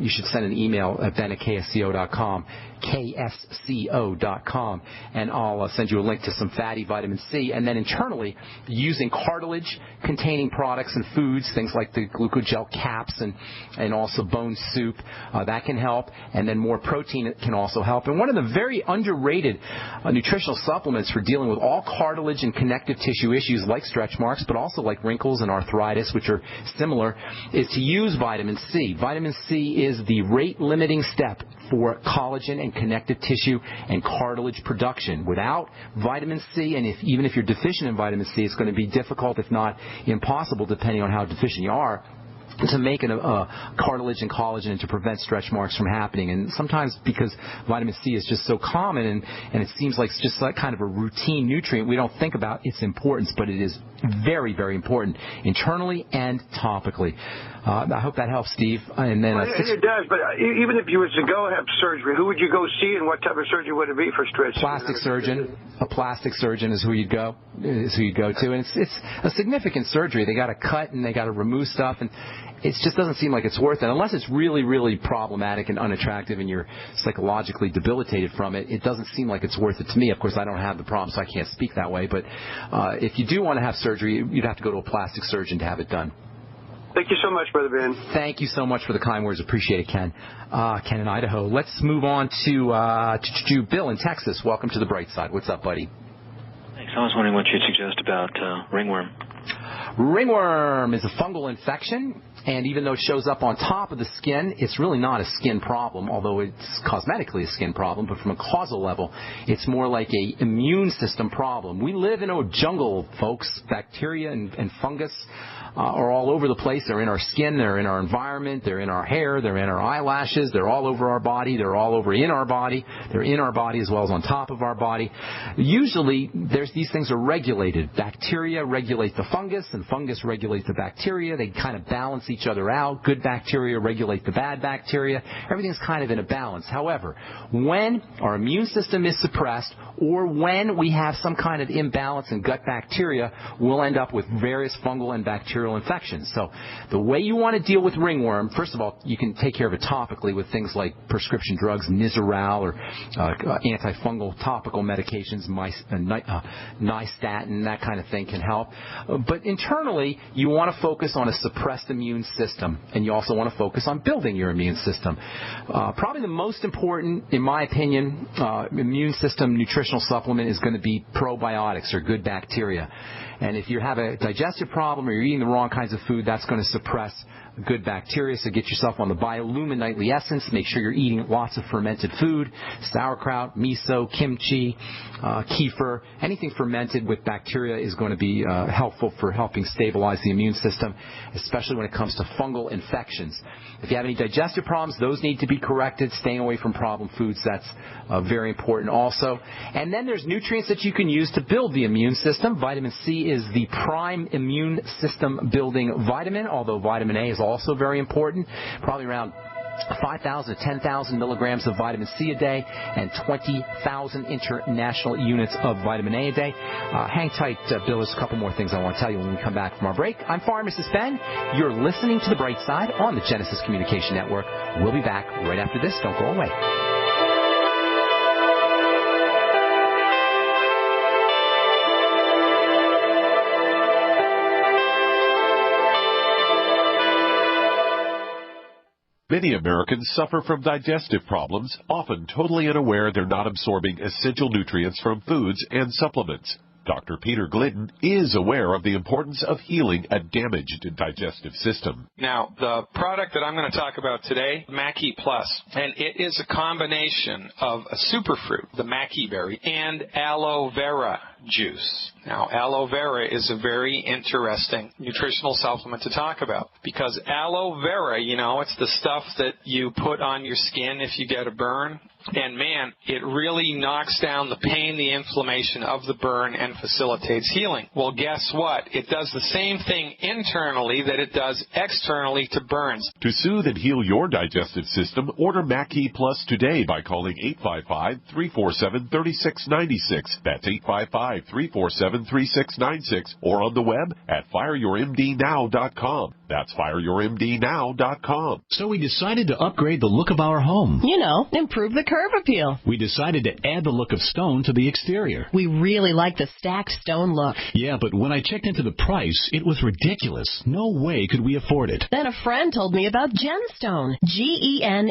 should send an email at ben@ksco.com, ksco.com, and I'll send you a link to some fatty vitamin C. And then internally, using cartilage-containing products and foods, things like the glucogel caps and also bone soup, that can help. And then more protein can also help. And one of the very underrated nutritional supplements for dealing with all cartilage and connective tissue issues like stretch marks, but also like wrinkles and arthritis, which are similar, is to use vitamin C. Vitamin C is the rate-limiting step for collagen and connective tissue and cartilage production. Without vitamin C, and even if you're deficient in vitamin C, it's going to be difficult, if not impossible, depending on how deficient you are, to make cartilage and collagen and to prevent stretch marks from happening. And sometimes because vitamin C is just so common and it seems like it's just like kind of a routine nutrient, we don't think about its importance, but it is very, very important internally and topically. I hope that helps, Steve. And then it does, but even if you were to go have surgery, who would you go see and what type of surgery would it be for stretch? Plastic surgeon. A plastic surgeon is who you'd go to. And it's a significant surgery. They got to cut and they got to remove stuff, and it just doesn't seem like it's worth it. Unless it's really, really problematic and unattractive and you're psychologically debilitated from it, it doesn't seem like it's worth it to me. Of course, I don't have the problem, so I can't speak that way. But if you do want to have surgery, you'd have to go to a plastic surgeon to have it done. Thank you so much, Brother Ben. Thank you so much for the kind words. Appreciate it, Ken. Ken in Idaho. Let's move on to Bill in Texas. Welcome to the Brightside. What's up, buddy? Thanks. I was wondering what you'd suggest about ringworm. Ringworm is a fungal infection, and even though it shows up on top of the skin, it's really not a skin problem, although it's cosmetically a skin problem. But from a causal level, it's more like a immune system problem. We live in a jungle, folks. Bacteria and fungus are all over the place. They're in our skin, they're in our environment, they're in our hair, they're in our eyelashes, they're all over our body, they're all over in our body, they're in our body as well as on top of our body. Usually, these things are regulated. Bacteria regulate the fungus, and fungus regulate the bacteria. They kind of balance each other out. Good bacteria regulate the bad bacteria. Everything's kind of in a balance. However, when our immune system is suppressed, or when we have some kind of imbalance in gut bacteria, we'll end up with various fungal and bacterial infections. So the way you want to deal with ringworm, first of all, you can take care of it topically with things like prescription drugs, Nizoral, or antifungal topical medications, nystatin, that kind of thing can help. But internally, you want to focus on a suppressed immune system, and you also want to focus on building your immune system. Probably the most important, in my opinion, immune system nutritional supplement is going to be probiotics, or good bacteria. And if you have a digestive problem or you're eating the wrong kinds of food, that's going to suppress good bacteria. So get yourself on the Biolumin Nightly Essence. Make sure you're eating lots of fermented food, sauerkraut, miso, kimchi, kefir. Anything fermented with bacteria is going to be helpful for helping stabilize the immune system, especially when it comes to fungal infections. If you have any digestive problems, those need to be corrected. Staying away from problem foods, that's very important also. And then there's nutrients that you can use to build the immune system. Vitamin C is the prime immune system building vitamin, although vitamin A is also very important. Probably around 5,000 to 10,000 milligrams of vitamin C a day and 20,000 international units of vitamin A a day. Hang tight, Bill. There's a couple more things I want to tell you when we come back from our break. I'm Pharmacist Ben. You're listening to The Bright Side on the Genesis Communication Network. We'll be back right after this. Don't go away. Many Americans suffer from digestive problems, often totally unaware they're not absorbing essential nutrients from foods and supplements. Dr. Peter Glidden is aware of the importance of healing a damaged digestive system. Now, the product that I'm going to talk about today, Mackey Plus, and it is a combination of a superfruit, the Mackey berry, and aloe vera juice. Now, aloe vera is a very interesting nutritional supplement to talk about because aloe vera, it's the stuff that you put on your skin if you get a burn. And, man, it really knocks down the pain, the inflammation of the burn, and facilitates healing. Well, guess what? It does the same thing internally that it does externally to burns. To soothe and heal your digestive system, order Mackey Plus today by calling 855-347-3696. That's 855-347-3696. Or on the web at fireyourmdnow.com. That's fireyourmdnow.com. So we decided to upgrade the look of our home. Improve the curve appeal. We decided to add the look of stone to the exterior. We really like the stacked stone look. Yeah, but when I checked into the price, it was ridiculous. No way could we afford it. Then a friend told me about Genstone. Genstone.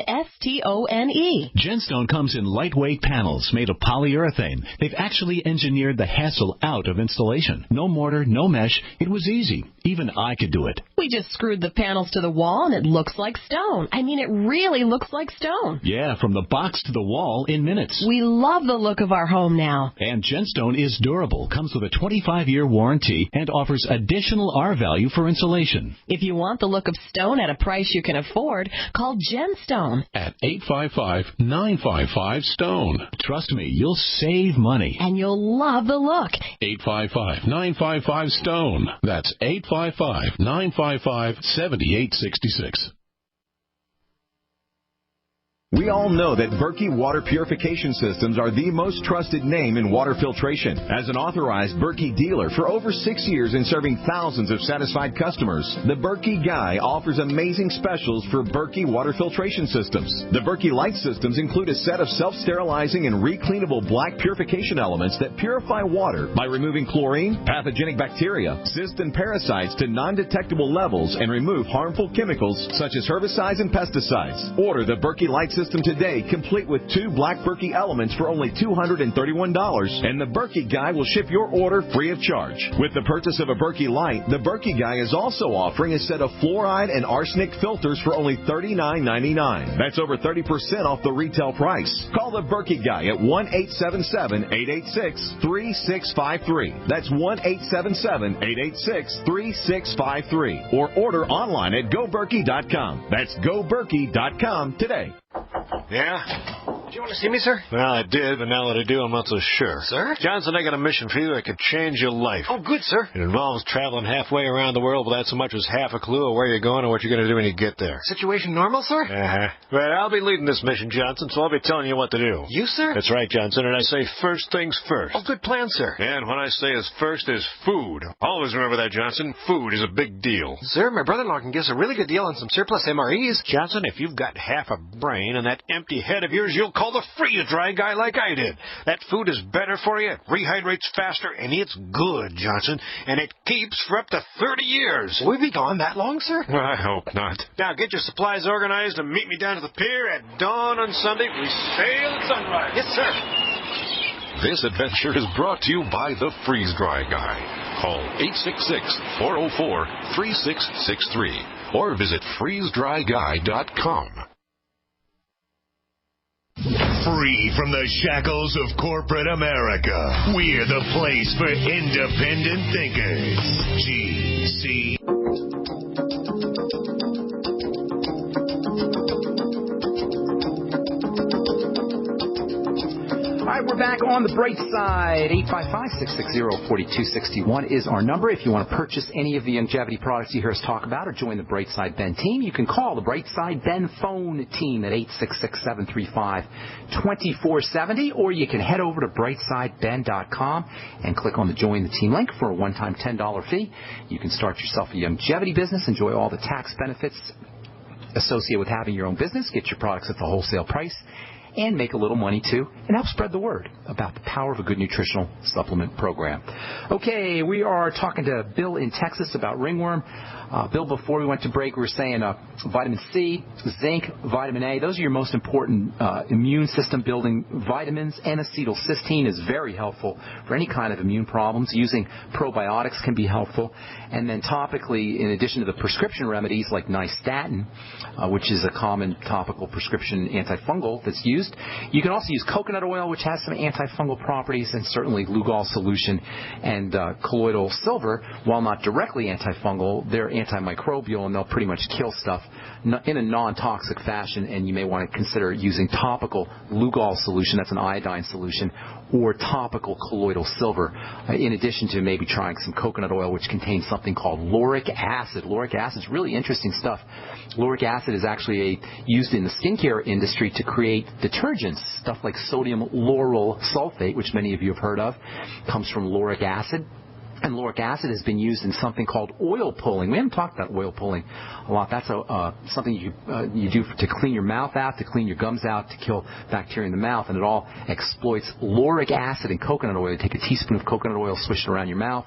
Genstone comes in lightweight panels made of polyurethane. They've actually engineered the hassle out of installation. No mortar, no mesh. It was easy. Even I could do it. We just screwed the panels to the wall and it looks like stone. I mean, it really looks like stone. Yeah, from the box to the wall in minutes. We love the look of our home now. And Genstone is durable, comes with a 25-year warranty, and offers additional R value for insulation. If you want the look of stone at a price you can afford, call Genstone at 855-955-STONE. Trust me, you'll save money. And you'll love the look. 855-955-STONE. That's 855-955-7866. We all know that Berkey Water Purification Systems are the most trusted name in water filtration. As an authorized Berkey dealer for over 6 years and serving thousands of satisfied customers, the Berkey Guy offers amazing specials for Berkey water filtration systems. The Berkey Light systems include a set of self-sterilizing and recleanable black purification elements that purify water by removing chlorine, pathogenic bacteria, cysts, and parasites to non-detectable levels and remove harmful chemicals such as herbicides and pesticides. Order the Berkey Light system today, complete with 2 black Berkey elements for only $231, and the Berkey Guy will ship your order free of charge. With the purchase of a Berkey Light, the Berkey Guy is also offering a set of fluoride and arsenic filters for only $39.99. That's over 30% off the retail price. Call the Berkey Guy at 1-877-886-3653. That's 1-877-886-3653. Or order online at GoBerkey.com. That's GoBerkey.com today. Yeah? Did you want to see me, sir? Well, I did, but now that I do, I'm not so sure. Sir? Johnson, I got a mission for you that could change your life. Oh, good, sir. It involves traveling halfway around the world without so much as half a clue of where you're going or what you're going to do when you get there. Situation normal, sir? Uh-huh. Well, I'll be leading this mission, Johnson, so I'll be telling you what to do. You, sir? That's right, Johnson, and I say first things first. Oh, good plan, sir. And when I say as first is food. Always remember that, Johnson. Food is a big deal. Sir, my brother-in-law can give us a really good deal on some surplus MREs. Johnson, if you've got half a brain and that empty head of yours, you'll call the freeze-dry guy like I did. That food is better for you, it rehydrates faster, and it's good, Johnson, and it keeps for up to 30 years. Will we be gone that long, sir? I hope not. Now get your supplies organized and meet me down to the pier at dawn on Sunday. We sail at sunrise. Yes, sir. This adventure is brought to you by the Freeze-Dry Guy. Call 866-404-3663 or visit freezedryguy.com. Free from the shackles of corporate America, we're the place for independent thinkers. GC. All right, we're back on the bright side. 855-660-4261 is our number. If you want to purchase any of the longevity products you hear us talk about or join the Brightside Ben team, you can call the Brightside Ben phone team at 866-735-2470, or you can head over to brightsideben.com and click on the Join the Team link for a one-time $10 fee. You can start yourself a longevity business, enjoy all the tax benefits associated with having your own business, get your products at the wholesale price, and make a little money, too, and help spread the word about the power of a good nutritional supplement program. Okay, we are talking to Bill in Texas about ringworm. Bill, before we went to break, we were saying vitamin C, zinc, vitamin A, those are your most important immune system building vitamins. N-acetylcysteine is very helpful for any kind of immune problems. Using probiotics can be helpful. And then topically, in addition to the prescription remedies like nystatin, which is a common topical prescription antifungal that's used, you can also use coconut oil, which has some antifungal properties, and certainly Lugol solution and colloidal silver. While not directly antifungal, they're antimicrobial, and they'll pretty much kill stuff in a non-toxic fashion, and you may want to consider using topical Lugol solution, that's an iodine solution, or topical colloidal silver, in addition to maybe trying some coconut oil, which contains something called lauric acid. Lauric acid is really interesting stuff. Lauric acid is actually used in the skincare industry to create detergents, stuff like sodium lauryl sulfate, which many of you have heard of, comes from lauric acid. And lauric acid has been used in something called oil pulling. We haven't talked about oil pulling a lot. That's something you do to clean your mouth out, to clean your gums out, to kill bacteria in the mouth, and it all exploits lauric acid and coconut oil. You take a teaspoon of coconut oil, swish it around your mouth,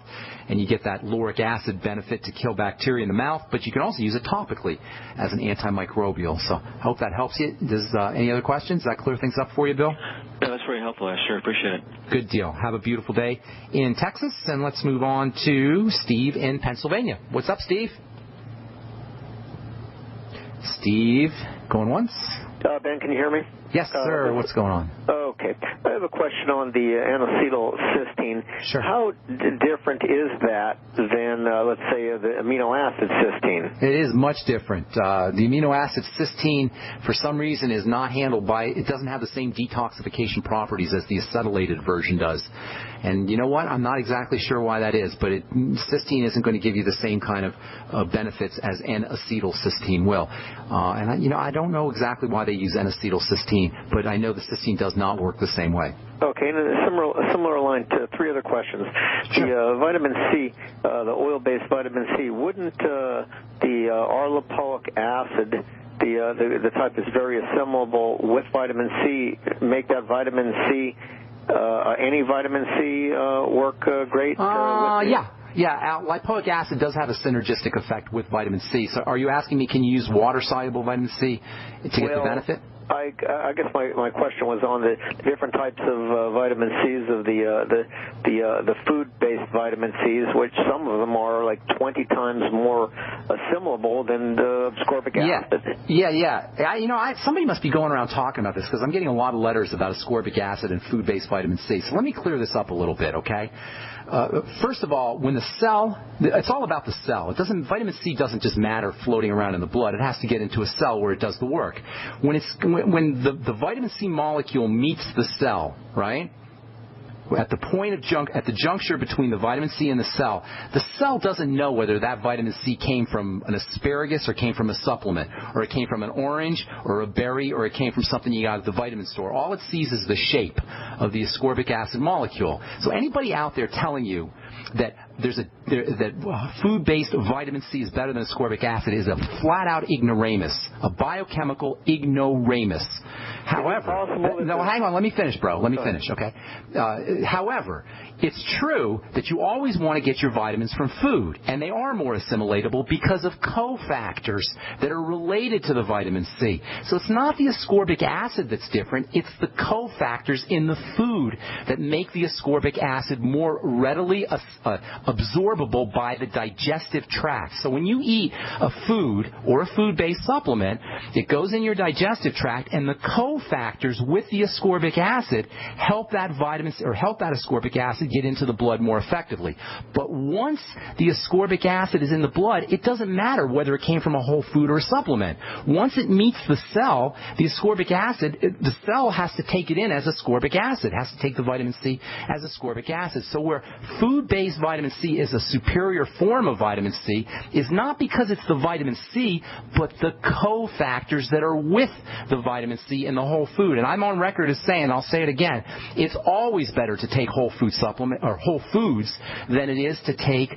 and you get that lauric acid benefit to kill bacteria in the mouth, but you can also use it topically as an antimicrobial. So I hope that helps you. Does any other questions? Does that clear things up for you, Bill? Yeah, that's very helpful. I sure appreciate it. Good deal. Have a beautiful day in Texas, and let's move on to Steve in Pennsylvania. What's up, Steve? Steve, going once? Ben, can you hear me? Yes, sir. What's going on? Okay. I have a question on the N-acetylcysteine. Sure. How different is that than, let's say, the amino acid cysteine? It is much different. The amino acid cysteine, for some reason, is not handled by, it doesn't have the same detoxification properties as the acetylated version does. And you know what? I'm not exactly sure why that is, but cysteine isn't going to give you the same kind of benefits as N-acetylcysteine will. And I don't know exactly why they use N-acetylcysteine, but I know the cysteine does not work the same way. Okay, and a similar line to three other questions. Sure. The vitamin C, the oil-based vitamin C, wouldn't the arlopoic acid, the type that's very assimilable with vitamin C, make that vitamin C, any vitamin C work great? Yeah, lipoic acid does have a synergistic effect with vitamin C. So are you asking me, can you use water-soluble vitamin C to get the benefit? I guess my question was on the different types of vitamin C's of the food-based vitamin C's, which some of them are like 20 times more assimilable than the ascorbic acid. Yeah. Somebody must be going around talking about this because I'm getting a lot of letters about ascorbic acid and food-based vitamin C. So let me clear this up a little bit, okay? First of all, when the cell, it's all about the cell. Vitamin C doesn't just matter floating around in the blood. It has to get into a cell where it does the work. When the vitamin C molecule meets the cell, right? At the juncture between the vitamin C and the cell doesn't know whether that vitamin C came from an asparagus or came from a supplement, or it came from an orange or a berry, or it came from something you got at the vitamin store. All it sees is the shape of the ascorbic acid molecule. So anybody out there telling you that food-based vitamin C is better than ascorbic acid is a flat-out ignoramus, a biochemical ignoramus. However, hang on, let me finish, bro. Let me finish, okay? However, it's true that you always want to get your vitamins from food, and they are more assimilatable because of cofactors that are related to the vitamin C. So it's not the ascorbic acid that's different, it's the cofactors in the food that make the ascorbic acid more readily absorbable by the digestive tract. So when you eat a food or a food-based supplement, it goes in your digestive tract, and the cofactors with the ascorbic acid help that ascorbic acid get into the blood more effectively. But once the ascorbic acid is in the blood, it doesn't matter whether it came from a whole food or a supplement. Once it meets the cell, the ascorbic acid, the cell has to take it in as ascorbic acid, has to take the vitamin C as ascorbic acid. So where food-based vitamin C is a superior form of vitamin C is not because it's the vitamin C, but the cofactors that are with the vitamin C in the whole food. And I'm on record as saying, I'll say it again, it's always better to take whole food supplement or whole foods than it is to take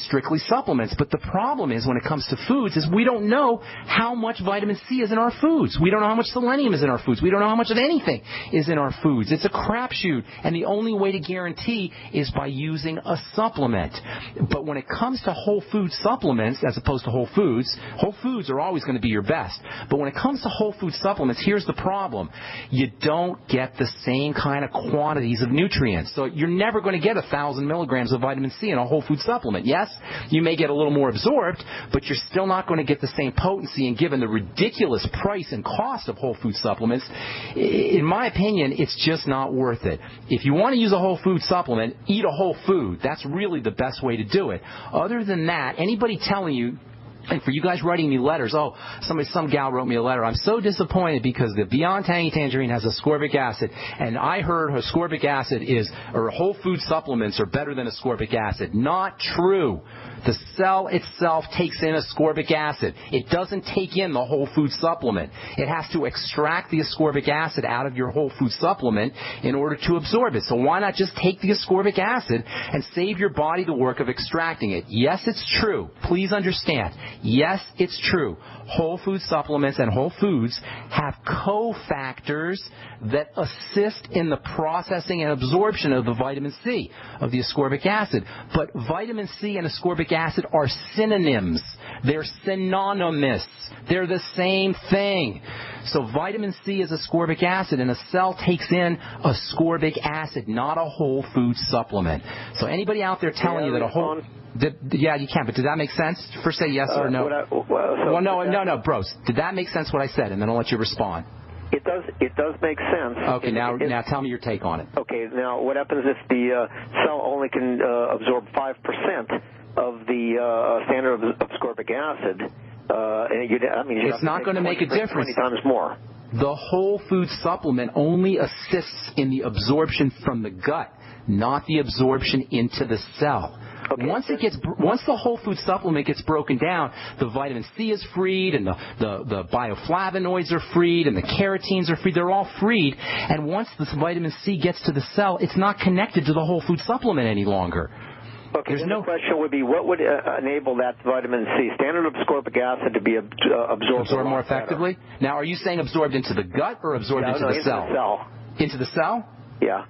strictly supplements. But the problem is when it comes to foods is we don't know how much vitamin C is in our foods. We don't know how much selenium is in our foods. We don't know how much of anything is in our foods. It's a crapshoot. And the only way to guarantee is by using a supplement. But when it comes to whole food supplements as opposed to whole foods are always going to be your best. But when it comes to whole food supplements, here's the problem. You don't get the same kind of quantities of nutrients. So you're never going to get 1,000 milligrams of vitamin C in a whole food supplement. Yes, you may get a little more absorbed, but you're still not going to get the same potency. And given the ridiculous price and cost of whole food supplements, in my opinion, it's just not worth it. If you want to use a whole food supplement, eat a whole food. That's really the best way to do it. Other than that, anybody telling you, and for you guys writing me letters, some gal wrote me a letter. I'm so disappointed because the Beyond Tangy Tangerine has ascorbic acid, and I heard ascorbic acid or whole food supplements are better than ascorbic acid. Not true. The cell itself takes in ascorbic acid. It doesn't take in the whole food supplement. It has to extract the ascorbic acid out of your whole food supplement in order to absorb it. So why not just take the ascorbic acid and save your body the work of extracting it? Yes, it's true. Please understand. Yes, it's true. Whole food supplements and whole foods have cofactors that assist in the processing and absorption of the vitamin C, of the ascorbic acid. But vitamin C and ascorbic acid are synonyms. They're synonymous. They're the same thing. So vitamin C is ascorbic acid, and a cell takes in ascorbic acid, not a whole food supplement. So anybody out there telling you that a whole... Yeah, you can, but did that make sense? First say yes or no. No, bros. Did that make sense what I said? And then I'll let you respond. It does make sense. Okay, now tell me your take on it. Okay, now what happens if the cell only can absorb 5% of the standard ascorbic acid? It's not going to make a difference. 20 times more. The whole food supplement only assists in the absorption from the gut, not the absorption into the cell. Okay. Once the whole food supplement gets broken down, the vitamin C is freed, and the bioflavonoids are freed, and the carotenes are freed. They're all freed. And once this vitamin C gets to the cell, it's not connected to the whole food supplement any longer. Okay, the question would be, what would enable that vitamin C, standard ascorbic acid, to be absorbed more effectively? Better? Now, are you saying absorbed into the gut or absorbed into the cell? Into the cell? Yeah.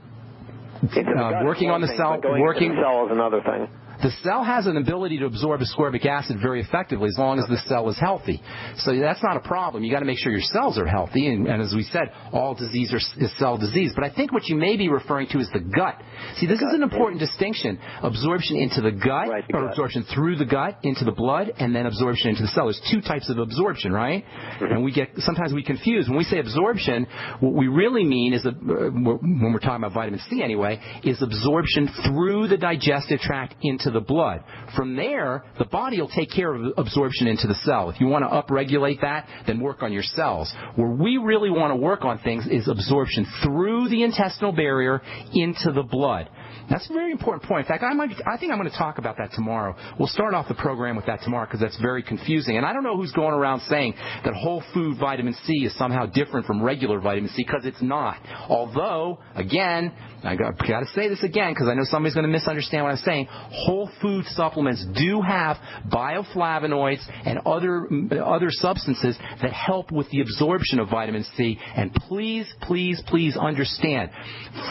Working on the cell. Working into the cell is another thing. The cell has an ability to absorb ascorbic acid very effectively as long as the cell is healthy. So that's not a problem. You got to make sure your cells are healthy. And as we said, all disease is cell disease. But I think what you may be referring to is the gut. See, this is an important distinction. Absorption into the gut, or absorption through the gut into the blood, and then absorption into the cell. There's two types of absorption, right? And sometimes we confuse. When we say absorption, what we really mean is, when we're talking about vitamin C anyway, is absorption through the digestive tract into the blood. From there, the body will take care of absorption into the cell. If you want to upregulate that, then work on your cells. Where we really want to work on things is absorption through the intestinal barrier into the blood. That's a very important point. In fact, I think I'm going to talk about that tomorrow. We'll start off the program with that tomorrow because that's very confusing. And I don't know who's going around saying that whole food vitamin C is somehow different from regular vitamin C, because it's not. Although, again, I got to say this again because I know somebody's going to misunderstand what I'm saying. Whole food supplements do have bioflavonoids and other substances that help with the absorption of vitamin C. And please, please, please understand,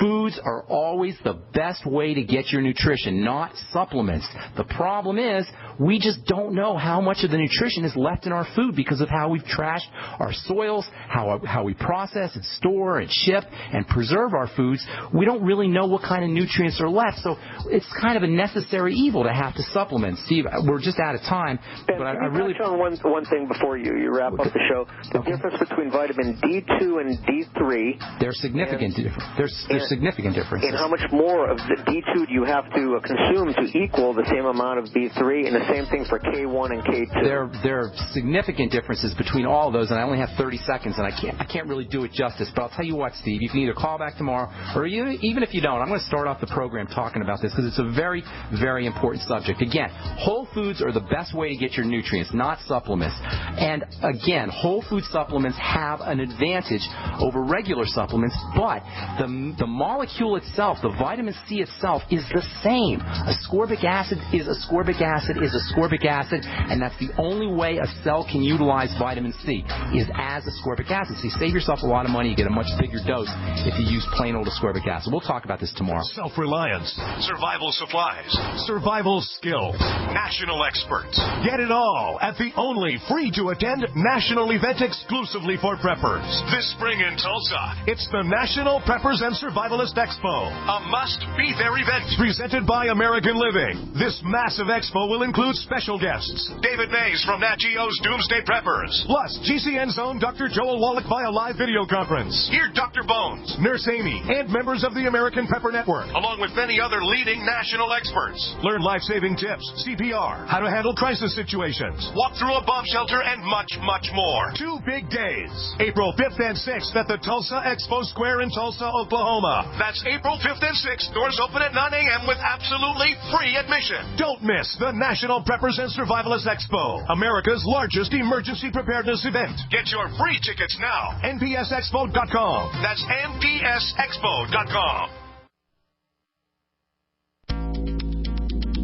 foods are always the best way to get your nutrition, not supplements. The problem is we just don't know how much of the nutrition is left in our food because of how we've trashed our soils, how we process and store and ship and preserve our foods. We don't really know what kind of nutrients are left, so it's kind of a necessary evil to have to supplement. Steve, we're just out of time, Ben, but I really touch on one thing before you wrap up the show. The difference between vitamin D2 and D3. There's significant differences. There's significant differences. And how much more of the D2 do you have to consume to equal the same amount of D3, and the same thing for K1 and K2? There are significant differences between all of those, and I only have 30 seconds, and I can't really do it justice. But I'll tell you what, Steve, you can either call back tomorrow, or even if you don't, I'm going to start off the program talking about this because it's a very, very important subject. Again, whole foods are the best way to get your nutrients, not supplements. And again, whole food supplements have an advantage over regular supplements, but the molecule itself, the vitamin C itself, is the same. Ascorbic acid is ascorbic acid is ascorbic acid, and that's the only way a cell can utilize vitamin C is as ascorbic acid. So you save yourself a lot of money, you get a much bigger dose if you use plain old ascorbic acid. We'll talk about this tomorrow. Self-reliance, survival supplies, survival skills, national experts. Get it all at the only free-to-attend national event exclusively for preppers. This spring in Tulsa, it's the National Preppers and Survivalist Expo, a must-be-there event presented by American Living. This massive expo will include special guests, David Mays from Nat Geo's Doomsday Preppers, plus GCN's own Dr. Joel Wallach via live video conference. Hear Dr. Bones, Nurse Amy, and members of the American Prepper Network, along with many other leading national experts. Learn life-saving tips, CPR, how to handle crisis situations, walk through a bomb shelter, and much, much more. 2 big days, April 5th and 6th at the Tulsa Expo Square in Tulsa, Oklahoma. That's April 5th and 6th. Doors open at 9 a.m. with absolutely free admission. Don't miss the National Preppers and Survivalists Expo, America's largest emergency preparedness event. Get your free tickets now. NPSExpo.com. That's NPSExpo.com.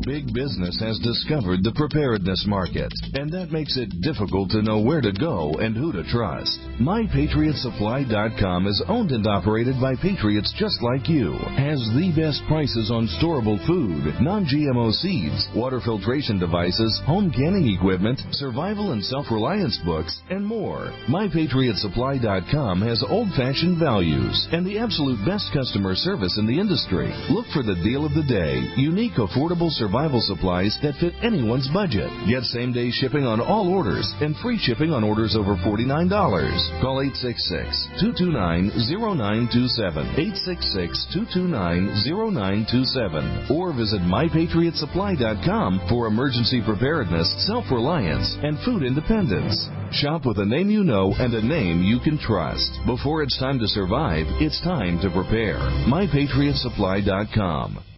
Big business has discovered the preparedness market, and that makes it difficult to know where to go and who to trust. MyPatriotSupply.com is owned and operated by patriots just like you, has the best prices on storable food, non-GMO seeds, water filtration devices, home canning equipment, survival and self-reliance books, and more. MyPatriotSupply.com has old-fashioned values and the absolute best customer service in the industry. Look for the deal of the day, unique, affordable survival survival supplies that fit anyone's budget. Get same-day shipping on all orders and free shipping on orders over $49. Call 866-229-0927, 866-229-0927, or visit mypatriotsupply.com for emergency preparedness, self-reliance, and food independence. Shop with a name you know and a name you can trust. Before it's time to survive, it's time to prepare. mypatriotsupply.com.